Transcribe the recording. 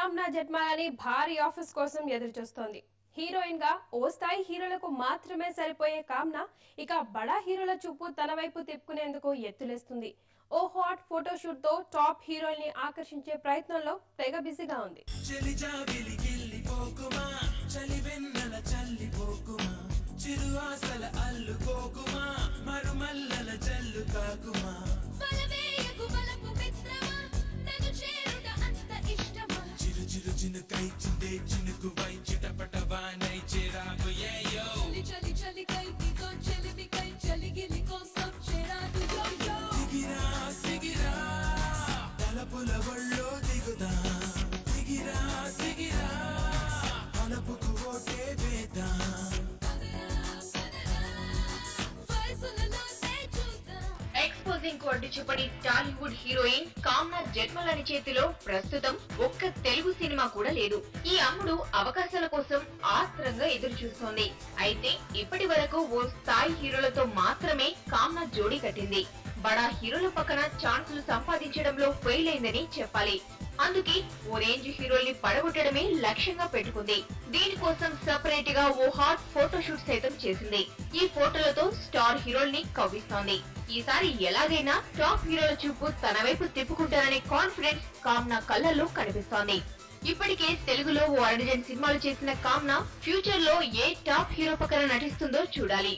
కామ్నా జెట్మాలాని భారీ ఆఫీస్ కోసం ఎదురు చూస్తోంది. హీరోయిన్ గా ఓ స్థాయి హీరోలకు మాత్రమే సరిపోయే కామ్నా ఇక బడా హీరోల చూపు తన వైపు తిప్పుకునేందుకు ఎత్తులేస్తుంది. ఓ హాట్ ఫోటోషూట్ తో టాప్ హీరోయిన్ ని ఆకర్షించే ప్రయత్నంలో తెగ బిజీగా ఉంది. ఎక్స్పోజింగ్ కు అడ్డు చెప్పని టాలీవుడ్ హీరోయిన్ కామ్నా జెట్మాలాని చేతిలో ప్రస్తుతం ఒక్క తెలుగు సినిమా కూడా లేదు. ఈ అమ్ముడు అవకాశాల కోసం ఆత్రంగా ఎదురు చూస్తోంది. అయితే ఇప్పటి వరకు ఓ స్థాయి హీరోలతో మాత్రమే కామ్నా జోడీ కట్టింది. బడా హీరోల పక్కన ఛాన్సులు సంపాదించడంలో ఫెయిల్ అయిందని చెప్పాలి. అందుకే ఓ రేంజ్ హీరోల్ని పడగొట్టడమే లక్ష్యంగా పెట్టుకుంది. దీనికోసం సెపరేట్ గా ఓ హాట్ ఫోటోషూట్ సైతం చేసింది. ఈ ఫోటోలతో స్టార్ హీరోల్ని కవ్విస్తోంది. ఈసారి ఎలాగైనా టాప్ హీరోల చూపు తన వైపు తిప్పుకుంటారనే కాన్ఫిడెన్స్ కామ్నా కళ్ళల్లో కనిపిస్తోంది. ఇప్పటికే తెలుగులో ఓ 2 సినిమాలు చేసిన కామ్నా ఫ్యూచర్ లో ఏ టాప్ హీరో పక్కన నటిస్తుందో చూడాలి.